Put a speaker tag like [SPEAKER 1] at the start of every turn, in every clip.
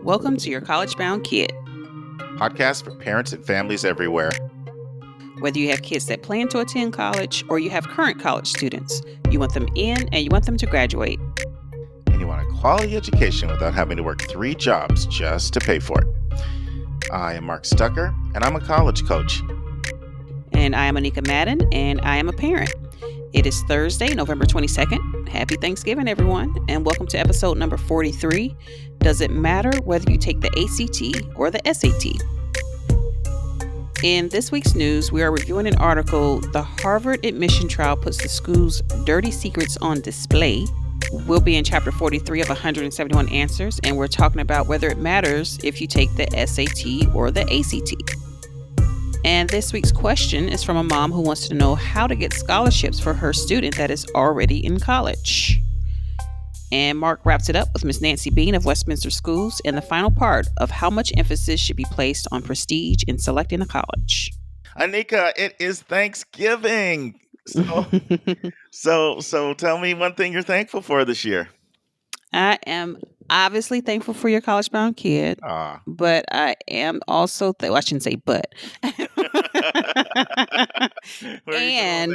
[SPEAKER 1] Welcome to your college-bound kid.
[SPEAKER 2] Podcast for parents and families everywhere.
[SPEAKER 1] Whether you have kids that plan to attend college or you have current college students, you want them in and you want them to graduate.
[SPEAKER 2] And you want a quality education without having to work 3 jobs just to pay for it. I am Mark Stucker, and I'm a college coach.
[SPEAKER 1] And I am Anika Madden, and I am a parent. It is Thursday, November 22nd. Happy Thanksgiving, everyone, and welcome to episode number 43. Does it matter whether you take the ACT or the SAT? In this week's news, we are reviewing an article, The Harvard Admission Trial Puts the School's Dirty Secrets on Display. We'll be in chapter 43 of 171 answers, and we're talking about whether it matters if you take the SAT or the ACT. And this week's question is from a mom who wants to know how to get scholarships for her student that is already in college. And Mark wraps it up with Miss Nancy Beane of Westminster Schools in the final part of how much emphasis should be placed on prestige in selecting a college.
[SPEAKER 2] Anika, it is Thanksgiving. So tell me one thing you're thankful for this year.
[SPEAKER 1] I am obviously thankful for your college-bound kid, but I am also, I shouldn't say but.
[SPEAKER 2] And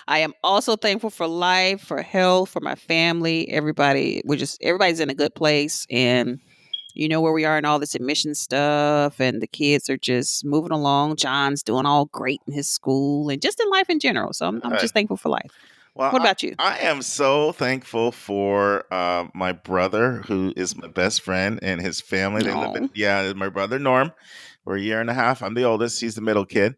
[SPEAKER 1] I am also thankful for life, for health, for my family, everybody. Everybody's in a good place, and you know where we are in all this admission stuff, and the kids are just moving along. John's doing all great in his school and just in life in general. So I'm just thankful for life.
[SPEAKER 2] Well,
[SPEAKER 1] what about you?
[SPEAKER 2] I am so thankful for my brother, who is my best friend, and his family. They live my brother Norm. We're a year and a half. I'm the oldest. He's the middle kid,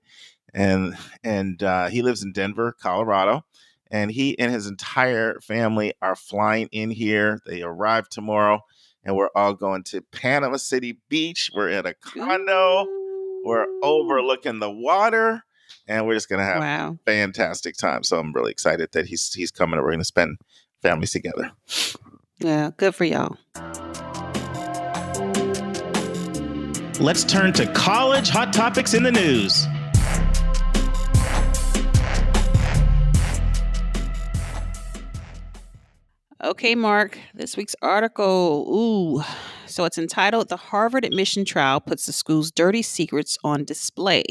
[SPEAKER 2] and he lives in Denver, Colorado. And he and his entire family are flying in here. They arrive tomorrow, and we're all going to Panama City Beach. We're at a condo.
[SPEAKER 1] Ooh.
[SPEAKER 2] We're overlooking the water. And we're just going to have a fantastic time. So I'm really excited that he's coming and we're going to spend families together.
[SPEAKER 1] Yeah, good for y'all.
[SPEAKER 3] Let's turn to college hot topics in the news.
[SPEAKER 1] Okay, Mark, this week's article. So it's entitled, The Harvard Admission Trial Puts the School's Dirty Secrets on Display.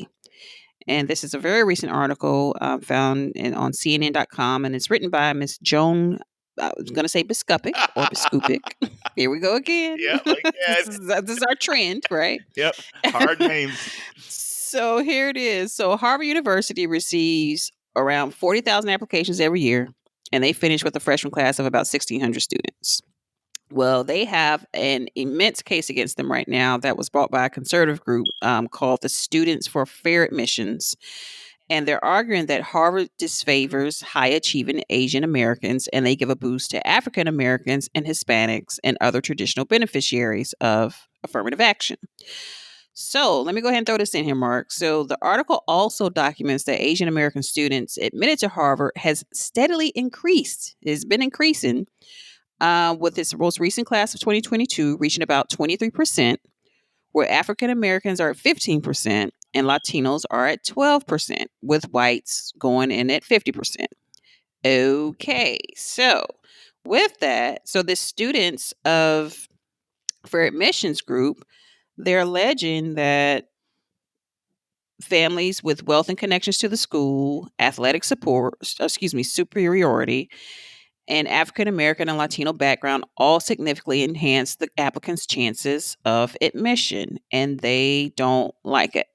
[SPEAKER 1] And this is a very recent article found on CNN.com, and it's written by Miss Joan, I was going to say Biskupic or Biskupic. Here we go again.
[SPEAKER 2] Yeah,
[SPEAKER 1] this is our trend, right?
[SPEAKER 2] Yep, hard names.
[SPEAKER 1] So here it is. So Harvard University receives around 40,000 applications every year, and they finish with a freshman class of about 1,600 students. Well, they have an immense case against them right now that was brought by a conservative group called the Students for Fair Admissions. And they're arguing that Harvard disfavors high-achieving Asian Americans, and they give a boost to African Americans and Hispanics and other traditional beneficiaries of affirmative action. So let me go ahead and throw this in here, Mark. So the article also documents that Asian American students admitted to Harvard has steadily increased. It's been increasing. With its most recent class of 2022 reaching about 23%, where African Americans are at 15% and Latinos are at 12%, with whites going in at 50%. Okay, so with that, so the students of Fair Admissions group, they're alleging that families with wealth and connections to the school, athletic superiority, and African American and Latino background all significantly enhance the applicant's chances of admission, and they don't like it.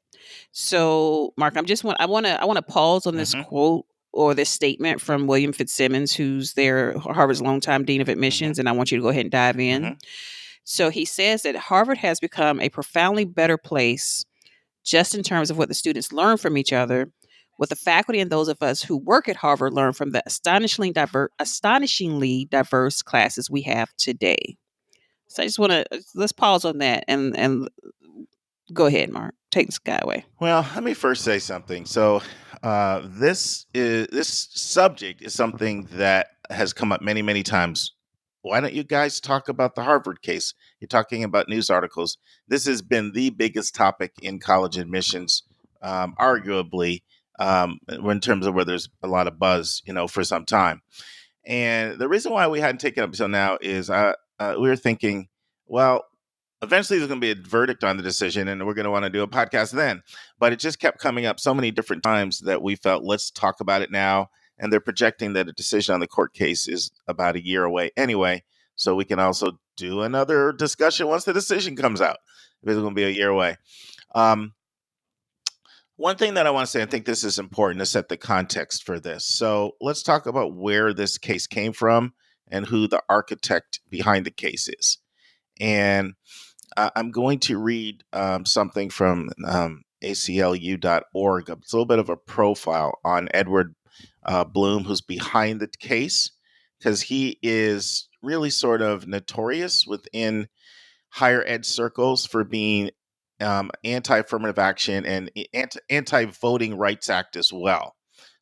[SPEAKER 1] So, Mark, I want to pause on this quote or this statement from William Fitzsimmons, who's Harvard's longtime dean of admissions, and I want you to go ahead and dive in. So he says that Harvard has become a profoundly better place, just in terms of what the students learn from each other, with the faculty and those of us who work at Harvard learn from the astonishingly diverse classes we have today. So I just want to, let's pause on that and go ahead, Mark. Take this guy away.
[SPEAKER 2] Well, let me first say something. So this subject is something that has come up many, many times. Why don't you guys talk about the Harvard case? You're talking about news articles. This has been the biggest topic in college admissions, arguably, in terms of where there's a lot of buzz, for some time. And the reason why we hadn't taken it up until now is we were thinking, well, eventually there's going to be a verdict on the decision and we're going to want to do a podcast then. But it just kept coming up so many different times that we felt, let's talk about it now. And they're projecting that a decision on the court case is about a year away anyway. So we can also do another discussion once the decision comes out. It's going to be a year away. One thing that I want to say, I think this is important to set the context for this. So let's talk about where this case came from and who the architect behind the case is. And I'm going to read something from ACLU.org. It's a little bit of a profile on Edward Blum, who's behind the case, because he is really sort of notorious within higher ed circles for being anti-affirmative action and anti-Voting Rights Act as well.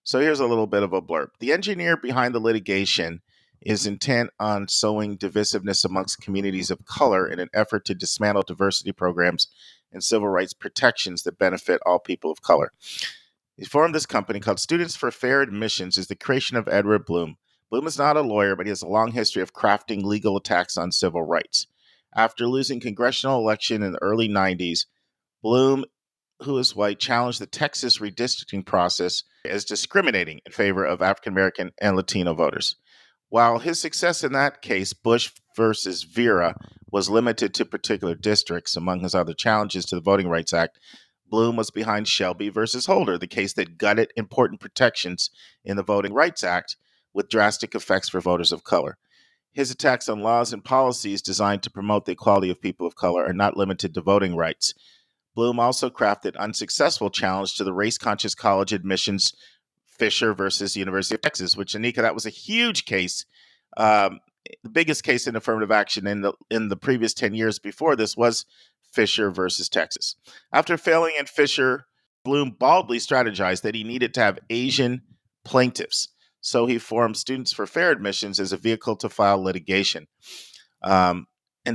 [SPEAKER 2] So here's a little bit of a blurb. The engineer behind the litigation is intent on sowing divisiveness amongst communities of color in an effort to dismantle diversity programs and civil rights protections that benefit all people of color. He formed this company called Students for Fair Admissions, is the creation of Edward Blum. Blum is not a lawyer, but he has a long history of crafting legal attacks on civil rights. After losing congressional election in the early 90s, Blum, who is white, challenged the Texas redistricting process as discriminating in favor of African American and Latino voters. While his success in that case, Bush versus Vera, was limited to particular districts, among his other challenges to the Voting Rights Act, Blum was behind Shelby versus Holder, the case that gutted important protections in the Voting Rights Act with drastic effects for voters of color. His attacks on laws and policies designed to promote the equality of people of color are not limited to voting rights. Blum also crafted unsuccessful challenge to the race-conscious college admissions Fisher versus University of Texas, which, Anika, that was a huge case. The biggest case in affirmative action in the previous 10 years before this was Fisher versus Texas. After failing in Fisher, Blum baldly strategized that he needed to have Asian plaintiffs. So he formed Students for Fair Admissions as a vehicle to file litigation. And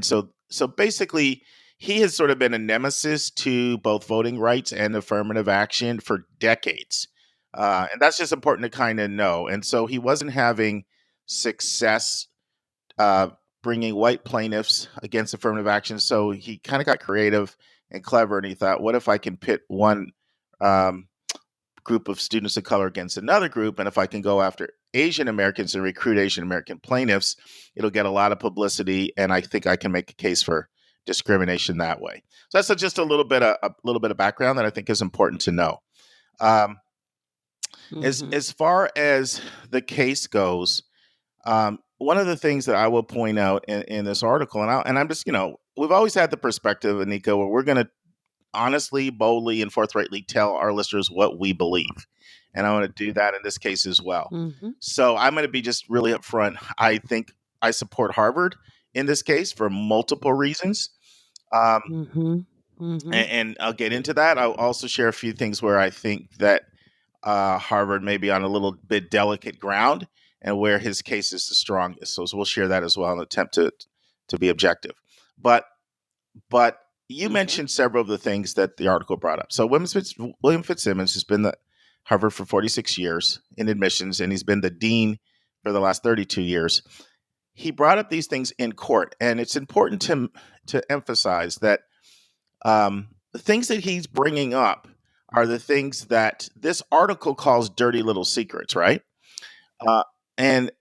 [SPEAKER 2] so basically, he has sort of been a nemesis to both voting rights and affirmative action for decades. And that's just important to kind of know. And so he wasn't having success bringing white plaintiffs against affirmative action. So he kind of got creative and clever, and he thought, what if I can pit one group of students of color against another group, and if I can go after Asian Americans and recruit Asian American plaintiffs, it'll get a lot of publicity, and I think I can make a case for discrimination that way. So that's just a little bit of background that I think is important to know. As far as the case goes, one of the things that I will point out in this article, and I'm just, we've always had the perspective, Anika, where we're going to honestly, boldly, and forthrightly tell our listeners what we believe. And I want to do that in this case as well. So I'm going to be just really upfront. I think I support Harvard in this case for multiple reasons. And I'll get into that. I'll also share a few things where I think that Harvard may be on a little bit delicate ground and where his case is the strongest. So we'll share that as well in an attempt to be objective. But you mentioned several of the things that the article brought up. So William Fitzsimmons has been at Harvard for 46 years in admissions, and he's been the dean for the last 32 years. He brought up these things in court, and it's important to emphasize that the things that he's bringing up are the things that this article calls dirty little secrets, right? And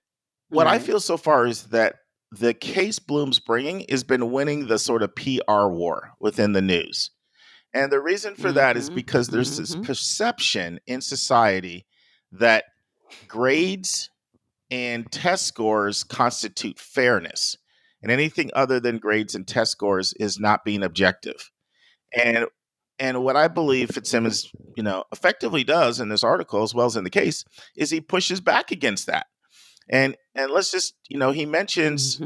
[SPEAKER 2] what I feel so far is that the case Blum's bringing has been winning the sort of PR war within the news. And the reason for that is because there's this perception in society that grades and test scores constitute fairness, and anything other than grades and test scores is not being objective. And what I believe Fitzsimmons, effectively does in this article, as well as in the case, is he pushes back against that. And let's just, he mentions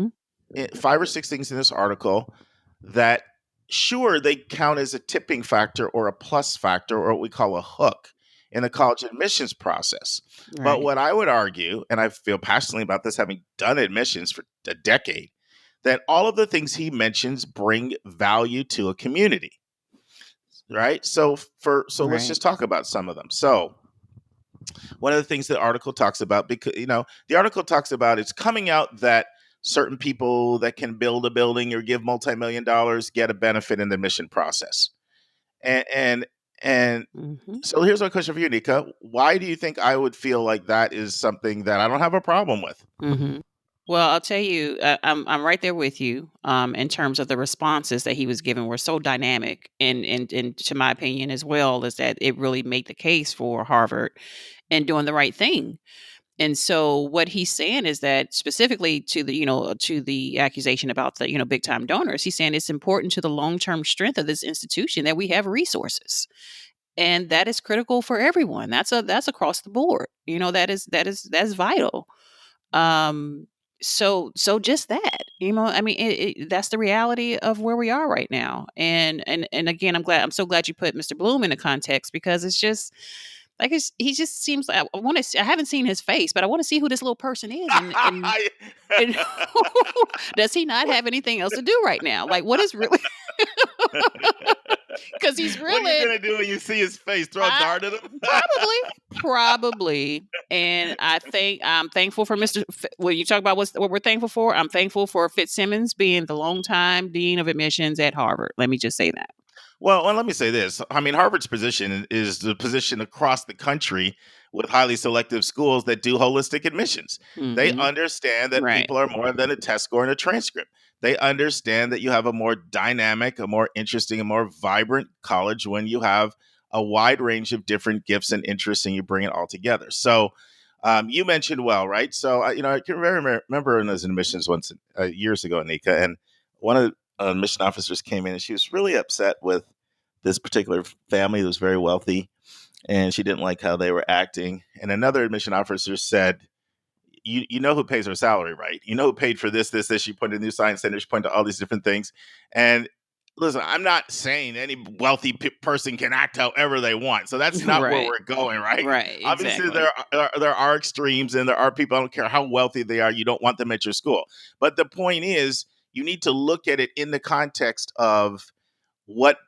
[SPEAKER 2] 5 or 6 things in this article that, sure, they count as a tipping factor or a plus factor or what we call a hook in the college admissions process. Right. But what I would argue, and I feel passionately about this, having done admissions for a decade, that all of the things he mentions bring value to a community. Right. So let's just talk about some of them. So one of the things the article talks about, because, the article talks about, it's coming out that certain people that can build a building or give multi-million dollars get a benefit in the admission process. And so here's my question for you, Nika. Why do you think I would feel like that is something that I don't have a problem with?
[SPEAKER 1] Well, I'll tell you, I'm right there with you. In terms of the responses that he was given were so dynamic, and to my opinion as well, is that it really made the case for Harvard and doing the right thing. And so what he's saying is that specifically to the accusation about the big time donors, he's saying it's important to the long term strength of this institution that we have resources, and that is critical for everyone. That's across the board. That's vital. Um, so just that, I mean, that's the reality of where we are right now. And again, I'm so glad you put Mr. Bloom in the context, because it's just like he just seems like I haven't seen his face, but I want to see who this little person is, and does he not have anything else to do right now? Like, what is really? Because he's really.
[SPEAKER 2] What are you gonna do when you see his face? Throw a dart at him?
[SPEAKER 1] Probably. And I'm thankful for Mr. When you talk about what we're thankful for, I'm thankful for Fitzsimmons being the longtime dean of admissions at Harvard. Let me just say that.
[SPEAKER 2] Well, let me say this. I mean, Harvard's position is the position across the country with highly selective schools that do holistic admissions. They understand that people are more than a test score and a transcript. They understand that you have a more dynamic, a more interesting, a more vibrant college when you have a wide range of different gifts and interests and you bring it all together. So you mentioned right? So, I can remember in those admissions once years ago, Nika, and one of admission officers came in and she was really upset with this particular family that was very wealthy, and she didn't like how they were acting. And another admission officer said, you know who pays her salary, right? You know who paid for this. She pointed to new science center, she pointed to all these different things. And listen, I'm not saying any wealthy person can act however they want. So that's not where we're going, right?
[SPEAKER 1] Right.
[SPEAKER 2] Obviously,
[SPEAKER 1] Exactly.
[SPEAKER 2] there are extremes, and there are people, I don't care how wealthy they are, you don't want them at your school. But the point is, you need to look at it in the context of what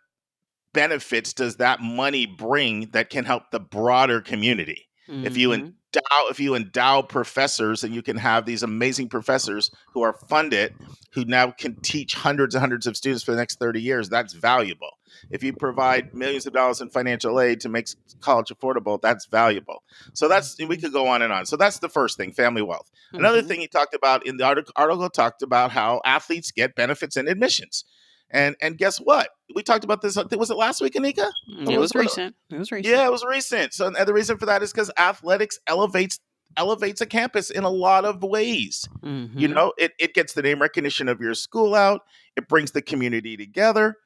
[SPEAKER 2] benefits does that money bring that can help the broader community. If you endow professors, and you can have these amazing professors who are funded, who now can teach hundreds and hundreds of students for the next 30 years, that's valuable. If you provide millions of dollars in financial aid to make college affordable, that's valuable. So we could go on and on. So that's the first thing, family wealth. Another thing he talked about in the article talked about how athletes get benefits in admissions. And guess what? We talked about this. Was it last week, Anika?
[SPEAKER 1] It was recent.
[SPEAKER 2] Yeah, it was recent. So, and the reason for that is because athletics elevates a campus in a lot of ways. It gets the name recognition of your school out. It brings the community together.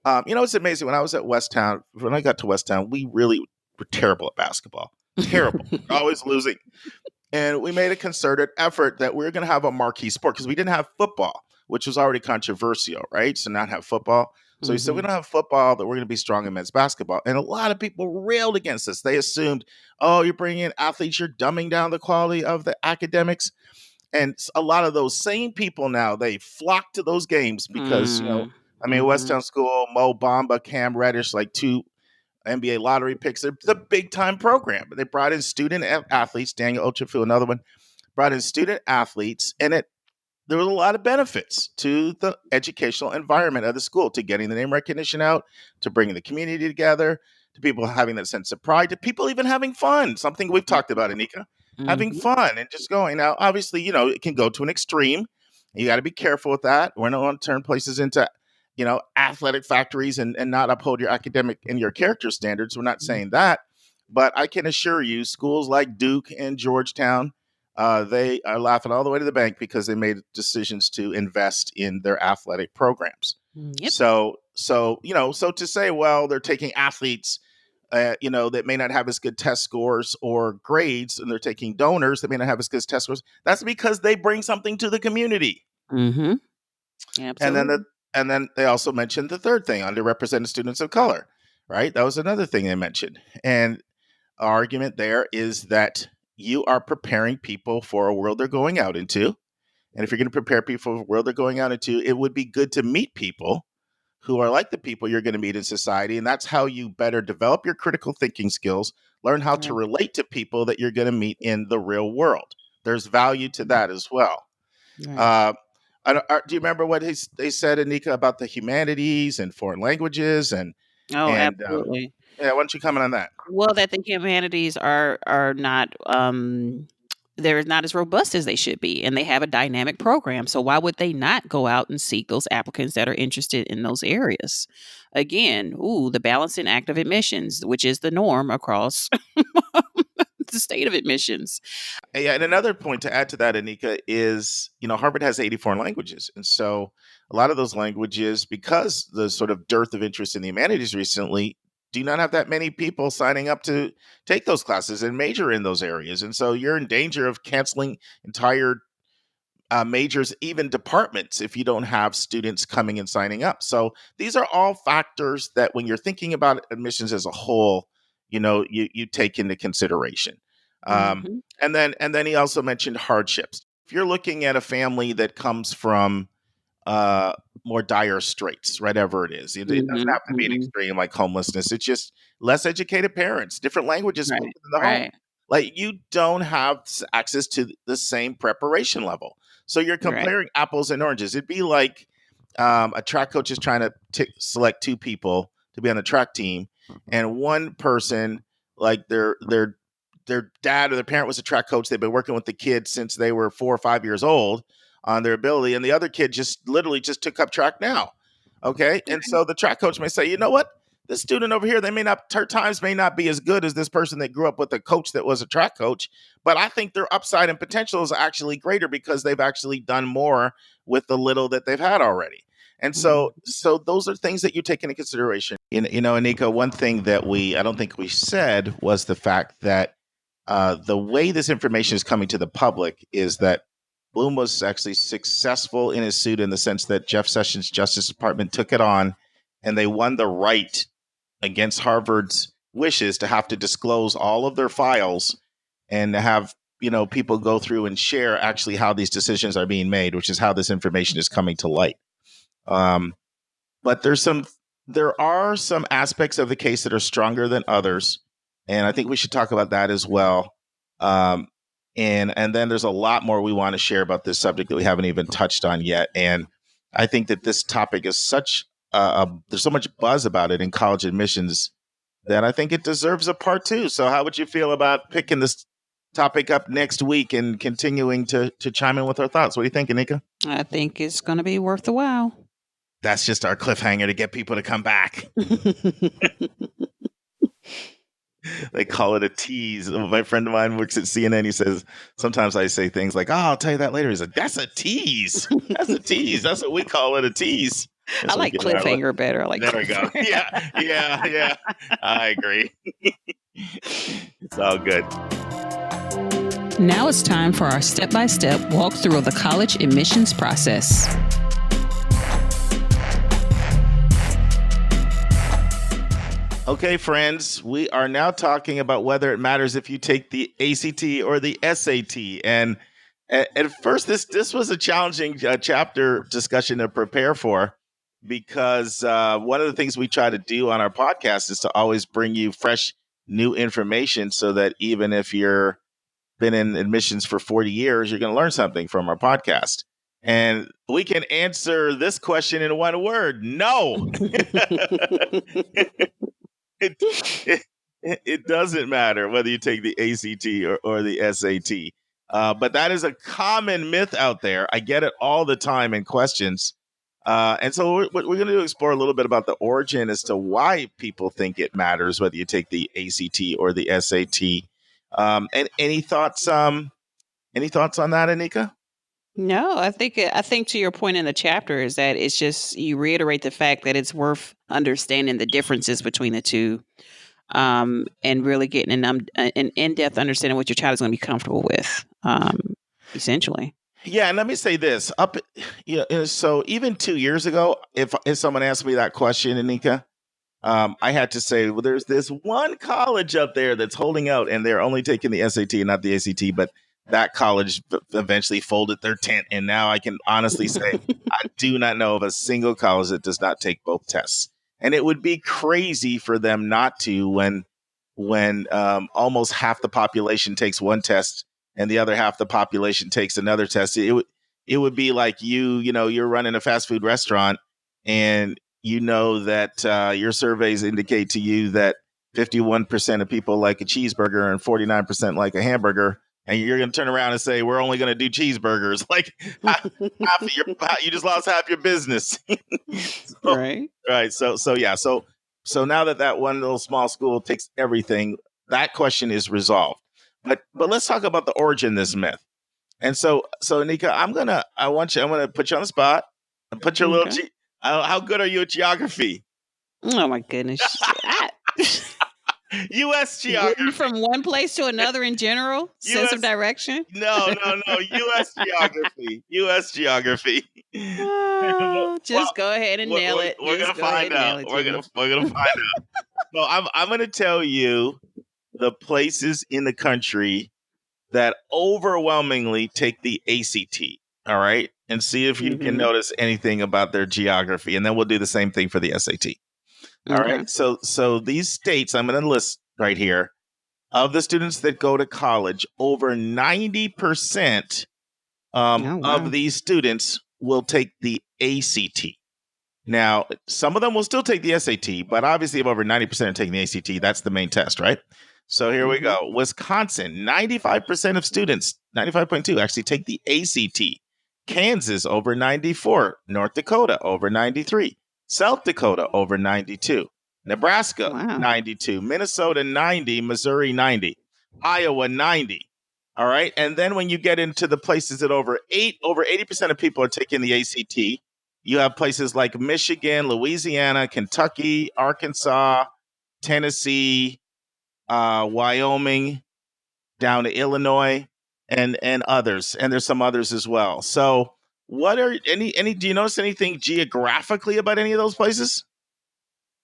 [SPEAKER 2] It's amazing. When I was at Westtown, when I got to Westtown, we really were terrible at basketball. Terrible. Always losing. And we made a concerted effort that we were going to have a marquee sport because we didn't have football, which was already controversial, right? So not have football. So we said, we don't have football, that we're going to be strong in men's basketball. And a lot of people railed against us. They assumed, oh, you're bringing in athletes, you're dumbing down the quality of the academics. And a lot of those same people now, they flock to those games because, Westtown School, Mo Bamba, Cam Reddish, like 2 NBA lottery picks. It's a big time program. They brought in student athletes, Daniel Ochafu, another one, brought in student athletes, and there was a lot of benefits to the educational environment of the school, to getting the name recognition out, to bringing the community together, to people having that sense of pride, to people even having fun. Something we've talked about, Anika, having fun and just going. Now, obviously, it can go to an extreme. You got to be careful with that. We're not going to turn places into, athletic factories and not uphold your academic and your character standards. We're not saying that. But I can assure you, schools like Duke and Georgetown, they are laughing all the way to the bank because they made decisions to invest in their athletic programs.
[SPEAKER 1] Yep.
[SPEAKER 2] So to say, well, they're taking athletes, that may not have as good test scores or grades, and they're taking donors that may not have as good test scores. That's because they bring something to the community.
[SPEAKER 1] Absolutely.
[SPEAKER 2] And then they also mentioned the third thing, underrepresented students of color, right? That was another thing they mentioned. And our argument there is that you are preparing people for a world they're going out into. And if you're going to prepare people for a world they're going out into, it would be good to meet people who are like the people you're going to meet in society. And that's how you better develop your critical thinking skills, learn how to relate to people that you're going to meet in the real world. There's value to that as well.
[SPEAKER 1] Right.
[SPEAKER 2] Do you remember what they said, Anika, about the humanities and foreign languages
[SPEAKER 1] Oh,
[SPEAKER 2] and
[SPEAKER 1] absolutely.
[SPEAKER 2] yeah? Why don't you comment on that?
[SPEAKER 1] Well, that the humanities are not they're not as robust as they should be, and they have a dynamic program. So why would they not go out and seek those applicants that are interested in those areas? Again, the balancing act of admissions, which is the norm across the state of admissions.
[SPEAKER 2] Yeah, and another point to add to that, Anika, is Harvard has 80 foreign languages, and so a lot of those languages, because the sort of dearth of interest in the humanities recently, do not have that many people signing up to take those classes and major in those areas, and so you're in danger of canceling entire majors, even departments, if you don't have students coming and signing up. So these are all factors that, when you're thinking about admissions as a whole, you take into consideration. Um,
[SPEAKER 1] Mhm.
[SPEAKER 2] and then he also mentioned hardships. If you're looking at a family that comes from uh, more dire straits, whatever it is, it doesn't
[SPEAKER 1] Mhm.
[SPEAKER 2] have to be an
[SPEAKER 1] Mhm.
[SPEAKER 2] extreme like homelessness. It's just less educated parents, different languages spoken
[SPEAKER 1] Right.
[SPEAKER 2] in the home.
[SPEAKER 1] Right.
[SPEAKER 2] Like, you don't have access to the same preparation level. So you're
[SPEAKER 1] Right.
[SPEAKER 2] comparing apples and oranges. It'd be like a track coach is trying to select two people to be on the track team, and one person, like their dad or their parent was a track coach. They've been working with the kids since they were 4 or 5 years old on their ability, and the other kid just literally just took up track now. Okay, and so the track coach may say, you know what? This student over here, they may not, her times may not be as good as this person that grew up with a coach that was a track coach, but I think their upside and potential is actually greater because they've actually done more with the little that they've had already. And so,
[SPEAKER 1] Mhm.
[SPEAKER 2] those are things that you take into consideration. Anika, one thing that I don't think we said was the fact that the way this information is coming to the public is that Blum was actually successful in his suit, in the sense that Jeff Sessions' Justice Department took it on, and they won the right against Harvard's wishes to have to disclose all of their files and to have people go through and share actually how these decisions are being made, which is how this information is coming to light. But there are some aspects of the case that are stronger than others, and I think we should talk about that as well. Um, and then there's a lot more we want to share about this subject that we haven't even touched on yet. And I think that this topic is there's so much buzz about it in college admissions that I think it deserves a part two. So how would you feel about picking this topic up next week and continuing to chime in with our thoughts? What do you think, Anika?
[SPEAKER 1] I think it's going to be worth the while.
[SPEAKER 2] That's just our cliffhanger to get people to come back. They call it a tease. My friend of mine works at CNN. He says, sometimes I say things like, "Oh, I'll tell you that later." He's like, "That's a tease. That's a tease. That's what we call it, a tease."
[SPEAKER 1] I like cliffhanger better. I like
[SPEAKER 2] there we go. Yeah. I agree. It's all good.
[SPEAKER 1] Now it's time for our step-by-step walkthrough of the college admissions process.
[SPEAKER 2] Okay, friends, we are now talking about whether it matters if you take the ACT or the SAT. And at first, this was a challenging chapter discussion to prepare for, because one of the things we try to do on our podcast is to always bring you fresh, new information, so that even if you're been in admissions for 40 years, you're going to learn something from our podcast. And we can answer this question in one word: no. It doesn't matter whether you take the ACT or the SAT. But that is a common myth out there. I get it all the time in questions. And so what we're going to do is explore a little bit about the origin as to why people think it matters whether you take the ACT or the SAT. And any thoughts? Any thoughts on that, Anika?
[SPEAKER 1] No, I think to your point in the chapter is that it's just you reiterate the fact that it's worth understanding the differences between the two, and really getting an in-depth understanding what your child is going to be comfortable with, essentially.
[SPEAKER 2] Yeah, and let me say this: so even 2 years ago, if someone asked me that question, Anika, I had to say, well, there's this one college up there that's holding out, and they're only taking the SAT and not the ACT, but that college eventually folded their tent, and now I can honestly say I do not know of a single college that does not take both tests. And it would be crazy for them not to, when almost half the population takes one test and the other half the population takes another test. it would be like you're running a fast food restaurant, and that your surveys indicate to you that 51% of people like a cheeseburger and 49% like a hamburger, and you're going to turn around and say, we're only going to do cheeseburgers. Like half of you just lost half your business.
[SPEAKER 1] Right.
[SPEAKER 2] Right. So now that one little small school takes everything, that question is resolved. But let's talk about the origin of this myth. And so Nika, I'm gonna put you on the spot and put your little. How good are you at geography?
[SPEAKER 1] Oh my goodness.
[SPEAKER 2] U.S. geography.
[SPEAKER 1] From one place to another in general? Sense of direction?
[SPEAKER 2] No. U.S. geography. U.S. geography.
[SPEAKER 1] Just go ahead and nail it.
[SPEAKER 2] We're gonna find out. We're gonna find out. So I'm gonna tell you the places in the country that overwhelmingly take the ACT. All right, and see if you can notice anything about their geography, and then we'll do the same thing for the SAT. All right. So these states I'm going to list right here, of the students that go to college, over 90% of these students will take the ACT. Now, some of them will still take the SAT, but obviously if over 90% are taking the ACT, that's the main test, right? So here we go. Wisconsin, 95% of students, 95.2 actually take the ACT. Kansas, over 94. North Dakota, over 93. South Dakota, over 92. Nebraska, 92. Minnesota, 90. Missouri, 90. Iowa, 90. All right. And then when you get into the places that over 80% of people are taking the ACT, you have places like Michigan, Louisiana, Kentucky, Arkansas, Tennessee, Wyoming, down to Illinois, and others. And there's some others as well. So what are do you notice anything geographically about any of those places?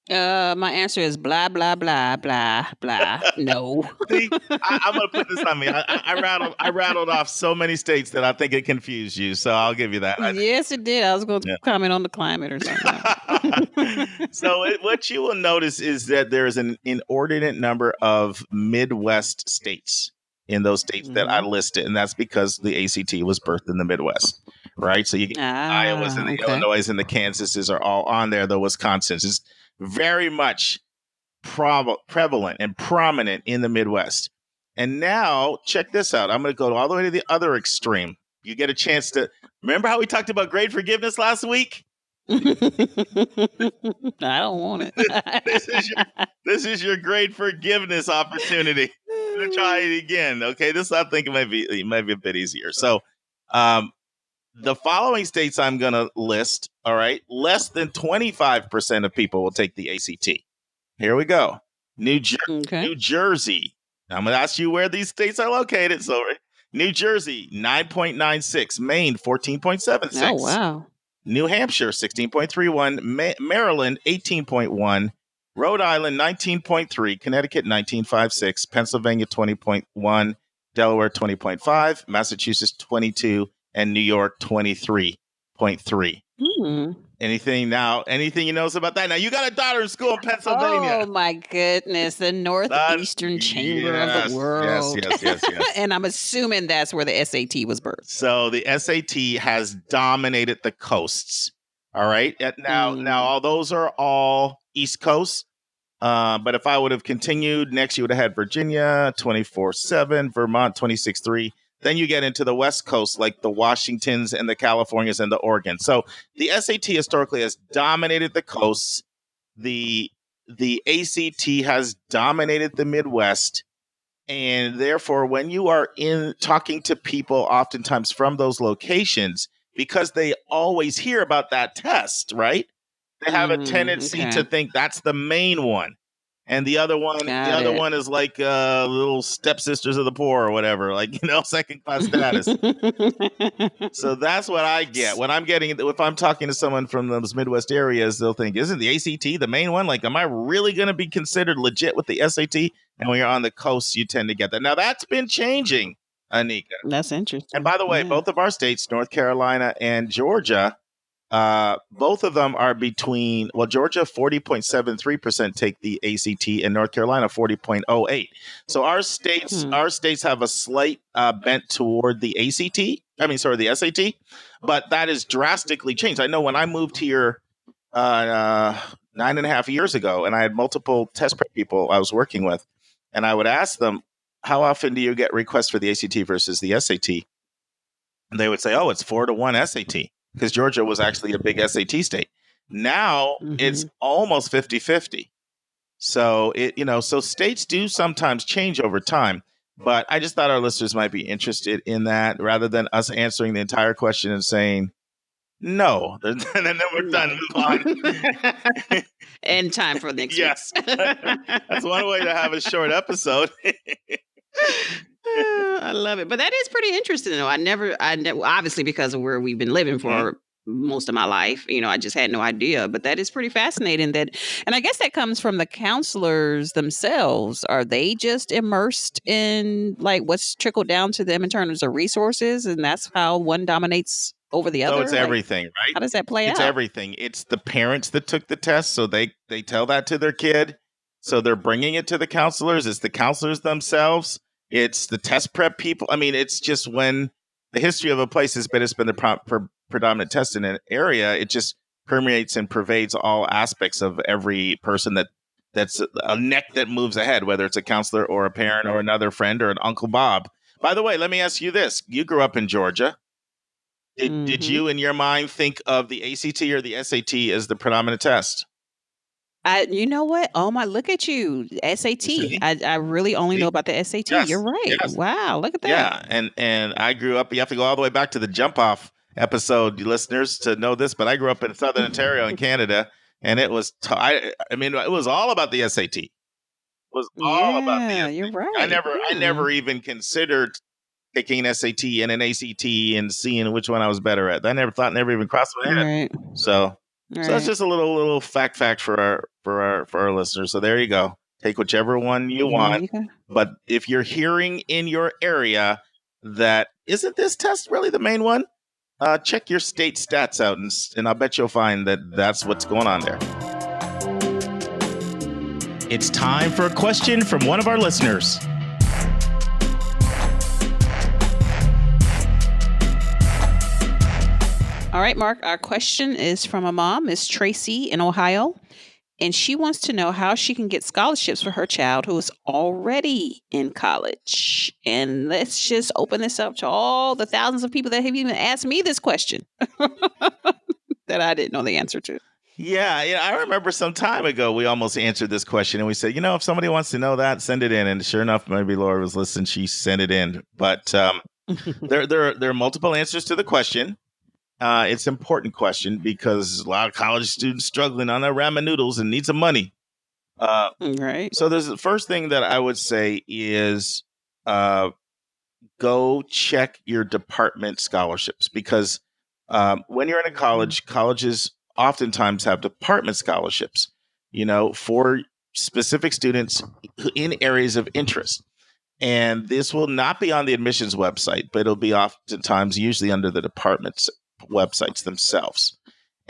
[SPEAKER 1] My answer is blah, blah, blah, blah, blah. No.
[SPEAKER 2] See, I'm going to put this on me. I rattled off so many states that I think it confused you. So I'll give you that.
[SPEAKER 1] Yes, it did. I was going to comment on the climate or something.
[SPEAKER 2] So what you will notice is that there is an inordinate number of Midwest states in those states that I listed. And that's because the ACT was birthed in the Midwest. Right. So you get Iowa's and the Illinois and the Kansases are all on there. The Wisconsin's is very much prevalent and prominent in the Midwest. And now check this out. I'm going to go all the way to the other extreme. You get a chance to remember how we talked about grade forgiveness last week?
[SPEAKER 1] I don't want it.
[SPEAKER 2] This is your grade forgiveness opportunity. I'm going to try it again. Okay. This I think it might be a bit easier. So, the following states I'm going to list, all right, less than 25% of people will take the ACT. Here we go. New Jersey. I'm going to ask you where these states are located. So, New Jersey, 9.96. Maine, 14.76.
[SPEAKER 1] Oh, wow.
[SPEAKER 2] New Hampshire, 16.31. Maryland, 18.1. Rhode Island, 19.3. Connecticut, 19.56. Pennsylvania, 20.1. Delaware, 20.5. Massachusetts, 22. And New York, 23.3. Anything you notice about that? Now, you got a daughter in school in Pennsylvania.
[SPEAKER 1] Oh, my goodness. The Northeastern Chamber of the World.
[SPEAKER 2] Yes.
[SPEAKER 1] And I'm assuming that's where the SAT was birthed.
[SPEAKER 2] So the SAT has dominated the coasts. All right. Now, all those are all East Coast. But if I would have continued, next you would have had Virginia, 24/7, Vermont, 26/3. Then you get into the West Coast, like the Washingtons and the Californias and the Oregon. So the SAT historically has dominated the coasts. The ACT has dominated the Midwest. And therefore, when you are talking to people oftentimes from those locations, because they always hear about that test, right? They have a tendency to think that's the main one. And the other one is like little stepsisters of the poor or whatever, like, second class status. So that's what I get when if I'm talking to someone from those Midwest areas, they'll think, isn't the ACT the main one? Like, am I really going to be considered legit with the SAT? And when you're on the coast, you tend to get that. Now that's been changing, Anika.
[SPEAKER 1] That's interesting.
[SPEAKER 2] And by the way, both of our states, North Carolina and Georgia, both of them are between, Georgia 40.73% take the ACT and North Carolina 40.08. So our states have a slight bent toward the ACT, the SAT, but that is drastically changed. I know when I moved here 9.5 years ago, and I had multiple test prep people I was working with, and I would ask them, how often do you get requests for the ACT versus the SAT? And they would say, oh, it's 4-1 SAT, because Georgia was actually a big SAT state. Now it's almost 50-50. So so states do sometimes change over time, but I just thought our listeners might be interested in that rather than us answering the entire question and saying no, and then we're done. Move on.
[SPEAKER 1] And time for next
[SPEAKER 2] yes. That's one way to have a short episode.
[SPEAKER 1] I love it. But that is pretty interesting, though. I never, obviously, because of where we've been living for most of my life, I just had no idea. But that is pretty fascinating. And I guess that comes from the counselors themselves. Are they just immersed in like what's trickled down to them in terms of resources, and that's how one dominates over the other?
[SPEAKER 2] So it's everything, right?
[SPEAKER 1] How does that play out?
[SPEAKER 2] It's everything. It's the parents that took the test, so they tell that to their kid. So they're bringing it to the counselors. It's the counselors themselves. It's the test prep people. I mean, it's just when the history of a place has been, it's been the predominant test in an area. It just permeates and pervades all aspects of every person that's a neck that moves ahead, whether it's a counselor or a parent or another friend or an Uncle Bob. By the way, let me ask you this. You grew up in Georgia. Did you, in your mind, think of the ACT or the SAT as the predominant test?
[SPEAKER 1] You know what? Oh my, look at you. SAT. I really only know about the SAT. Yes. You're right. Yes. Wow, look at that.
[SPEAKER 2] Yeah, and I grew up, you have to go all the way back to the jump off episode, listeners, to know this, but I grew up in Southern Ontario in Canada, and it was it was all about the SAT. It was all about the SAT.
[SPEAKER 1] You're right.
[SPEAKER 2] I never even considered taking an SAT and an ACT and seeing which one I was better at. I never even crossed my head.
[SPEAKER 1] Right.
[SPEAKER 2] So that's just a little fact for our listeners. So there you go. Take whichever one you want. But if you're hearing in your area that isn't this test really the main one, check your state stats out, and I'll bet you'll find that that's what's going on there.
[SPEAKER 3] It's time for a question from one of our listeners.
[SPEAKER 1] All right, Mark, our question is from a mom, Miss Tracy in Ohio, and she wants to know how she can get scholarships for her child who is already in college. And let's just open this up to all the thousands of people that have even asked me this question that I didn't know the answer to.
[SPEAKER 2] Yeah, I remember some time ago we almost answered this question, and we said, if somebody wants to know that, send it in. And sure enough, maybe Laura was listening; she sent it in. But there are multiple answers to the question. It's an important question because a lot of college students struggling on their ramen noodles and need some money.
[SPEAKER 1] Right.
[SPEAKER 2] So there's the first thing that I would say is go check your department scholarships, because when you're in a college, colleges oftentimes have department scholarships, for specific students in areas of interest. And this will not be on the admissions website, but it'll be oftentimes usually under the department's websites themselves.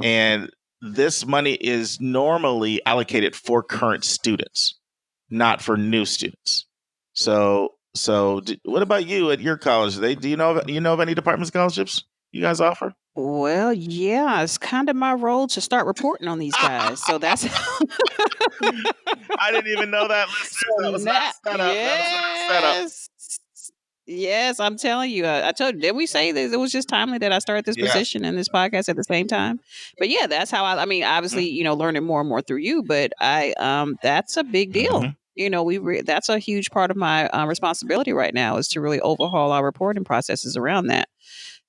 [SPEAKER 2] And this money is normally allocated for current students, not for new students. So what about you at your college? Do you know of any department scholarships you guys offer?
[SPEAKER 1] Well, yeah, it's kind of my role to start reporting on these guys. So that's
[SPEAKER 2] I didn't even know that. That was not set up.
[SPEAKER 1] Yes. Yes, I'm telling you. I told you, did we say that it was just timely that I started this position and this podcast at the same time? But yeah, that's how obviously, learning more and more through you, but that's a big deal. That's a huge part of my responsibility right now, is to really overhaul our reporting processes around that.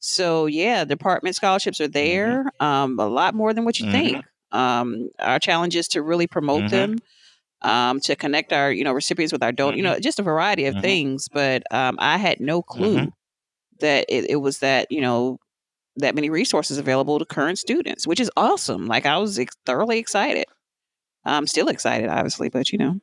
[SPEAKER 1] So yeah, department scholarships are there, a lot more than what you think. Our challenge is to really promote them, to connect our, recipients with our donors, just a variety of things. But I had no clue that it was that, that many resources available to current students, which is awesome. Like, I was thoroughly excited. I'm still excited, obviously, but
[SPEAKER 2] So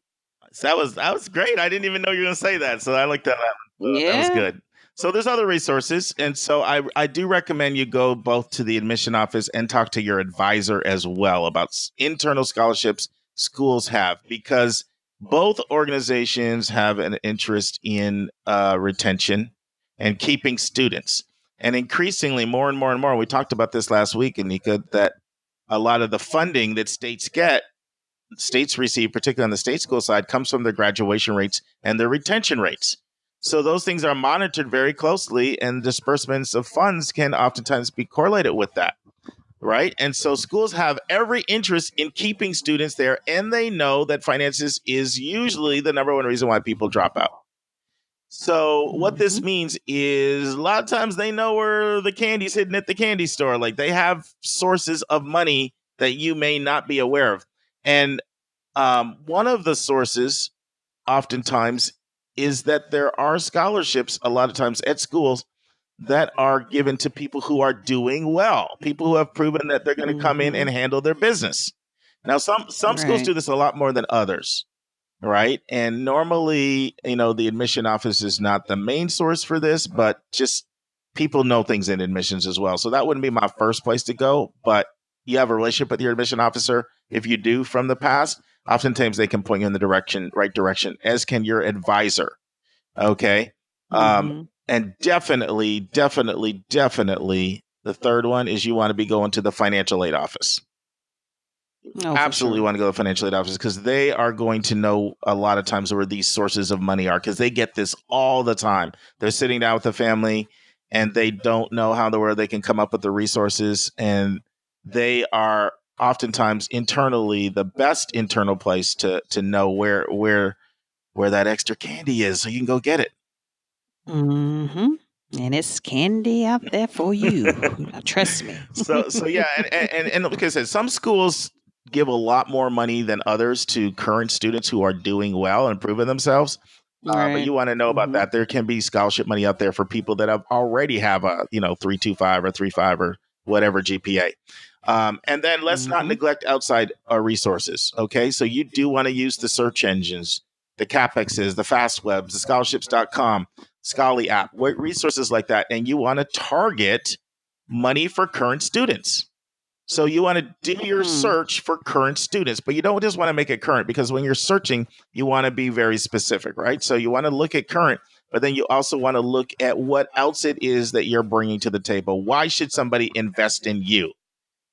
[SPEAKER 2] that was great. I didn't even know you were going to say that. So I like that. That was good. So there's other resources. And so I do recommend you go both to the admission office and talk to your advisor as well about internal scholarships schools have, because both organizations have an interest in retention and keeping students. And increasingly, more and more and more, we talked about this last week, Anika, that a lot of the funding that states receive, particularly on the state school side, comes from their graduation rates and their retention rates. So those things are monitored very closely, and disbursements of funds can oftentimes be correlated with that, right? And so schools have every interest in keeping students there, and they know that finances is usually the number one reason why people drop out. So what this means is a lot of times they know where the candy's hidden at the candy store. Like, they have sources of money that you may not be aware of. And one of the sources oftentimes is that there are scholarships a lot of times at schools that are given to people who are doing well, people who have proven that they're going to come in and handle their business. Now, some schools do this a lot more than others, right? And normally, the admission office is not the main source for this, but just people know things in admissions as well. So that wouldn't be my first place to go, but you have a relationship with your admission officer. If you do from the past, oftentimes they can point you in the right direction, as can your advisor. Okay. And definitely, the third one is you want to be going to the financial aid office. Absolutely want to go to the financial aid office, because they are going to know a lot of times where these sources of money are, because they get this all the time. They're sitting down with the family and they don't know where they can come up with the resources, and they are oftentimes internally the best internal place to know where that extra candy is, so you can go get it.
[SPEAKER 1] And it's candy out there for you. Trust me.
[SPEAKER 2] So yeah, and like I said, some schools give a lot more money than others to current students who are doing well and proving themselves. But you want to know about that. There can be scholarship money out there for people that already have a 3.25 or 3.5 or whatever GPA. And then let's not neglect outside resources. Okay, so you do want to use the search engines, the CapExes, the FastWebs, the scholarships.com, Scholly app, resources like that. And you want to target money for current students. So you want to do your search for current students, but you don't just want to make it current, because when you're searching, you want to be very specific, right? So you want to look at current, but then you also want to look at what else it is that you're bringing to the table. Why should somebody invest in you?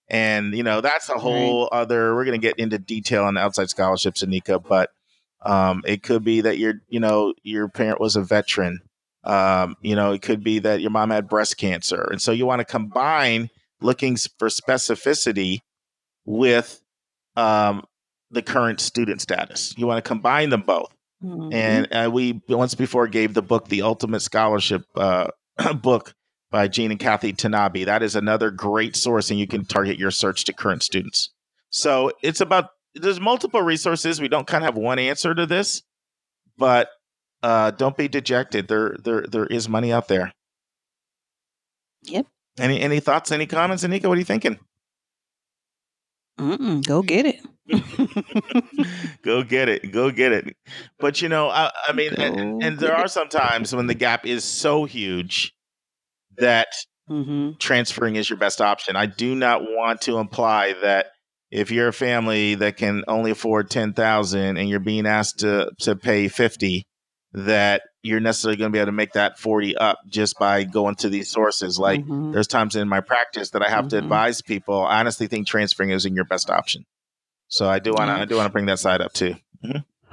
[SPEAKER 2] And, that's a whole other, we're going to get into detail on outside scholarships, Anika, but it could be that your parent was a veteran. It could be that your mom had breast cancer. And so you want to combine looking for specificity with the current student status. You want to combine them both. And we once before gave the book, The Ultimate Scholarship book by Beane and Kathy Tanabe. That is another great source, and you can target your search to current students. So there's multiple resources. We don't kind of have one answer to this, but don't be dejected. There is money out there.
[SPEAKER 1] Yep.
[SPEAKER 2] Any thoughts, any comments, Anika? What are you thinking?
[SPEAKER 1] Go get it.
[SPEAKER 2] Go get it. But I mean, and there are some times when the gap is so huge that transferring is your best option. I do not want to imply that if you're a family that can only afford $10,000 and you're being asked to pay $50,000, that you're necessarily going to be able to make that 40 up just by going to these sources. Like there's times in my practice that I have to advise people. I honestly think transferring isn't your best option. So I do want to bring that side up too.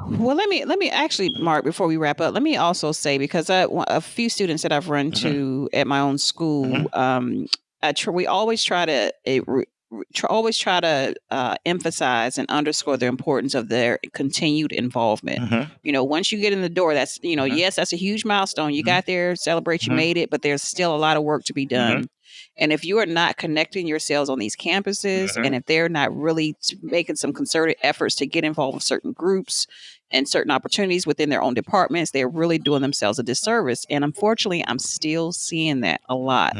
[SPEAKER 1] Well, let me actually, Mark, before we wrap up, let me also say, because a few students that I've run to at my own school, we always try to emphasize and underscore the importance of their continued involvement. Once you get in the door, that's, yes, that's a huge milestone. You got there, celebrate, you made it, but there's still a lot of work to be done. And if you are not connecting yourselves on these campuses, and if they're not really making some concerted efforts to get involved with certain groups and certain opportunities within their own departments, they're really doing themselves a disservice. And unfortunately, I'm still seeing that a lot.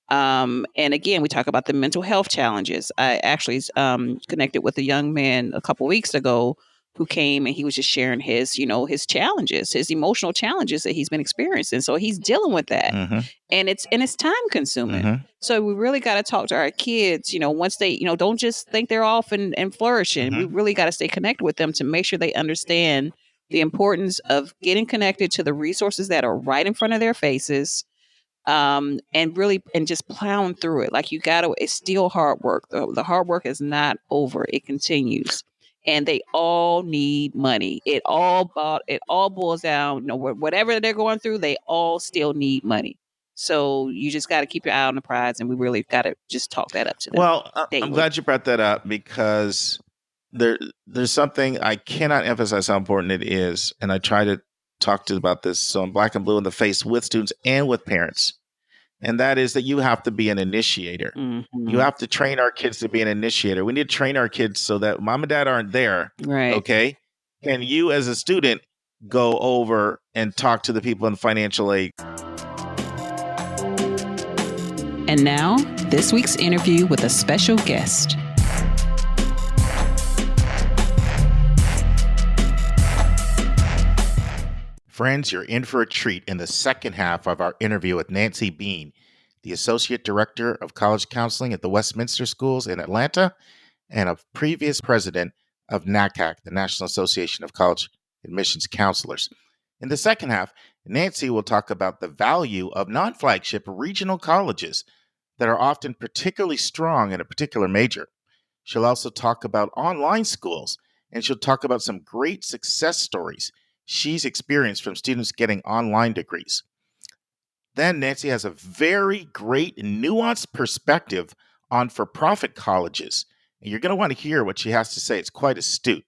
[SPEAKER 1] And again, we talk about the mental health challenges. I actually connected with a young man a couple weeks ago who came, and he was just sharing his, his challenges, his emotional challenges that he's been experiencing. So he's dealing with that, and it's time consuming. So we really got to talk to our kids, once they, don't just think they're off and flourishing. We really got to stay connected with them to make sure they understand the importance of getting connected to the resources that are right in front of their faces. and really, and just plowing through it. Like it's still hard work. The hard work is not over. It continues. And they all need money. It all boils down, whatever they're going through, they all still need money. So you just got to keep your eye on the prize, and we really got to just talk that up to them.
[SPEAKER 2] Well,
[SPEAKER 1] daily.
[SPEAKER 2] I'm glad you brought that up, because there's something I cannot emphasize how important it is, and I try to talk about this so I'm black and blue in the face with students and with parents, and that is that you have to be an initiator.
[SPEAKER 1] Mm-hmm.
[SPEAKER 2] You have to train our kids to be an initiator. We need to train our kids so that mom and dad aren't there.
[SPEAKER 1] Right.
[SPEAKER 2] Okay. Can you, as a student, go over and talk to the people in financial aid?
[SPEAKER 1] And now, this week's interview with a special guest.
[SPEAKER 2] Friends, you're in for a treat in the second half of our interview with Nancy Beane, the Associate Director of College Counseling at the Westminster Schools in Atlanta and a previous president of NACAC, the National Association of College Admissions Counselors. In the second half, Nancy will talk about the value of non-flagship regional colleges that are often particularly strong in a particular major. She'll also talk about online schools, and she'll talk about some great success stories she's experienced from students getting online degrees. Then Nancy has a very great nuanced perspective on for-profit colleges, and you're going to want to hear what she has to say. It's quite astute.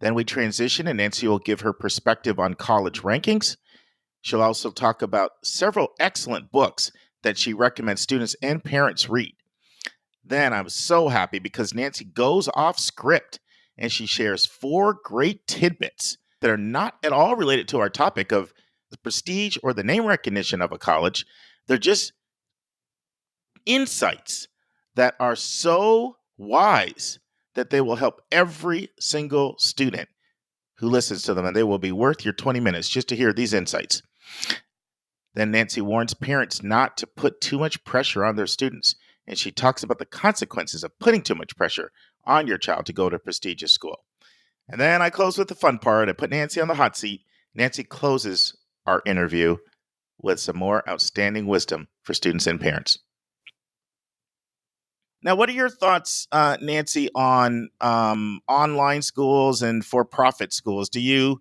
[SPEAKER 2] Then we transition, and Nancy will give her perspective on college rankings. She'll also talk about several excellent books that she recommends students and parents read. Then I'm so happy because Nancy goes off script, and she shares 4 great tidbits that are not at all related to our topic of the prestige or the name recognition of a college. They're just insights that are so wise that they will help every single student who listens to them, and they will be worth your 20 minutes just to hear these insights. Then Nancy warns parents not to put too much pressure on their students, and she talks about the consequences of putting too much pressure on your child to go to a prestigious school. And then I close with the fun part. I put Nancy on the hot seat. Nancy closes our interview with some more outstanding wisdom for students and parents. Now, what are your thoughts, Nancy, on online schools and for-profit schools? Do you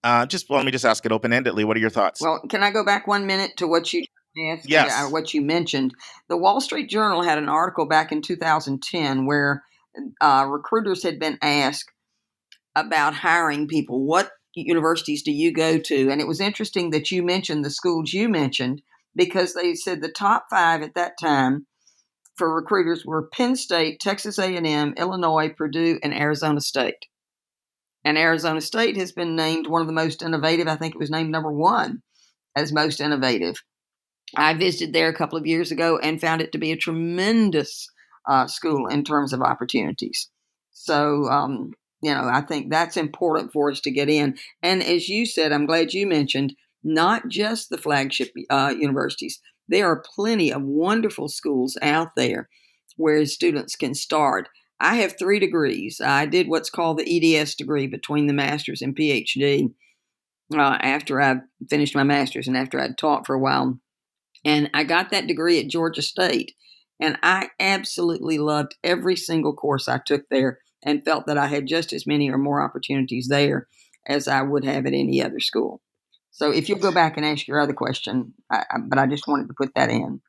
[SPEAKER 2] let me just ask it open-endedly. What are your thoughts?
[SPEAKER 4] Well, can I go back 1 minute to what you asked?
[SPEAKER 2] Yes.
[SPEAKER 4] What you mentioned. The Wall Street Journal had an article back in 2010 where recruiters had been asked about hiring people. What universities do you go to? And it was interesting that you mentioned the schools you mentioned, because they said the top 5 at that time for recruiters were Penn State, Texas A&M, Illinois, Purdue, and Arizona State. And Arizona State has been named one of the most innovative. I think it was named number 1 as most innovative. I visited there a couple of years ago and found it to be a tremendous school in terms of opportunities. So, I think that's important for us to get in. And as you said, I'm glad you mentioned not just the flagship universities. There are plenty of wonderful schools out there where students can start. I have 3 degrees. I did what's called the EDS degree between the master's and PhD after I finished my master's and after I'd taught for a while. And I got that degree at Georgia State. And I absolutely loved every single course I took there and felt that I had just as many or more opportunities there as I would have at any other school. So if you'll go back and ask your other question, but I just wanted to put that in.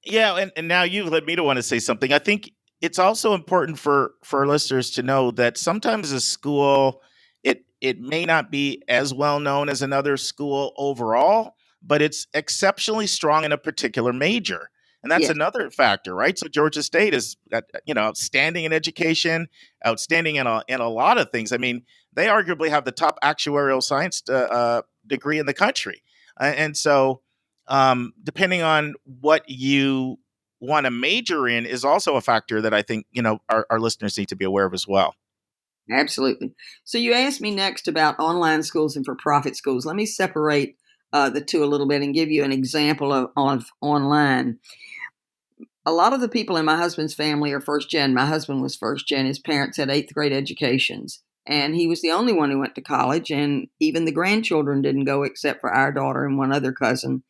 [SPEAKER 2] Yeah, and now you've led me to want to say something. I think it's also important for our listeners to know that sometimes a school, it may not be as well known as another school overall, but it's exceptionally strong in a particular major. And that's another factor, right? So Georgia State is, outstanding in education, outstanding in a lot of things. I mean, they arguably have the top actuarial science degree in the country. And so depending on what you want to major in is also a factor that I think, our listeners need to be aware of as well.
[SPEAKER 4] Absolutely. So you asked me next about online schools and for-profit schools. Let me separate the two a little bit and give you an example of online. A lot of the people in my husband's family are first gen. My husband was first gen. His parents had 8th grade educations. And he was the only one who went to college, and even the grandchildren didn't go except for our daughter and one other cousin.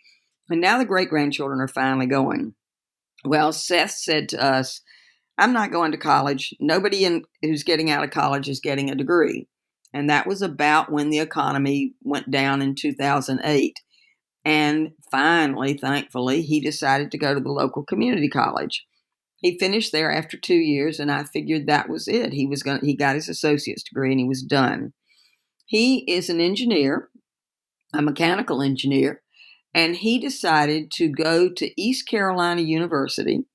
[SPEAKER 4] And now the great-grandchildren are finally going. Well, Seth said to us, I'm not going to college. Nobody who's getting out of college is getting a degree. And that was about when the economy went down in 2008. And finally, thankfully, he decided to go to the local community college. He finished there after 2 years, and I figured that was it. He got his associate's degree and he was done. He is an engineer, a mechanical engineer, and he decided to go to East Carolina University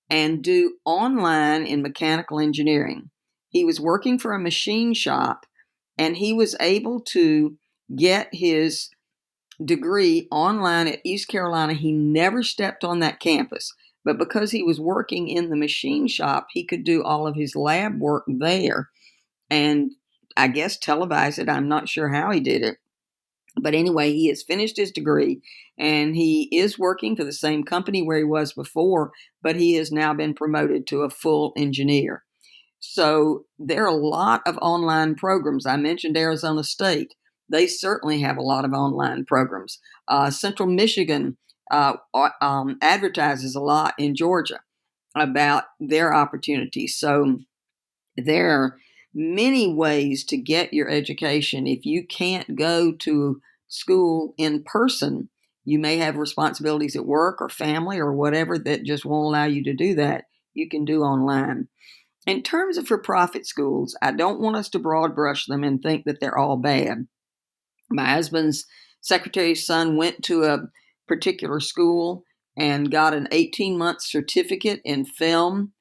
[SPEAKER 4] and do online in mechanical engineering. He was working for a machine shop, and he was able to get his degree online at East Carolina. He never stepped on that campus, but because he was working in the machine shop, he could do all of his lab work there and I guess televise it. I'm not sure how he did it. But anyway, he has finished his degree and he is working for the same company where he was before, but he has now been promoted to a full engineer. So there are a lot of online programs. I mentioned Arizona State. They certainly have a lot of online programs. Central Michigan advertises a lot in Georgia about their opportunities. So there are many ways to get your education. If you can't go to school in person, you may have responsibilities at work or family or whatever that just won't allow you to do that. You can do online. In terms of for-profit schools, I don't want us to broad brush them and think that they're all bad. My husband's secretary's son went to a particular school and got an 18-month certificate in film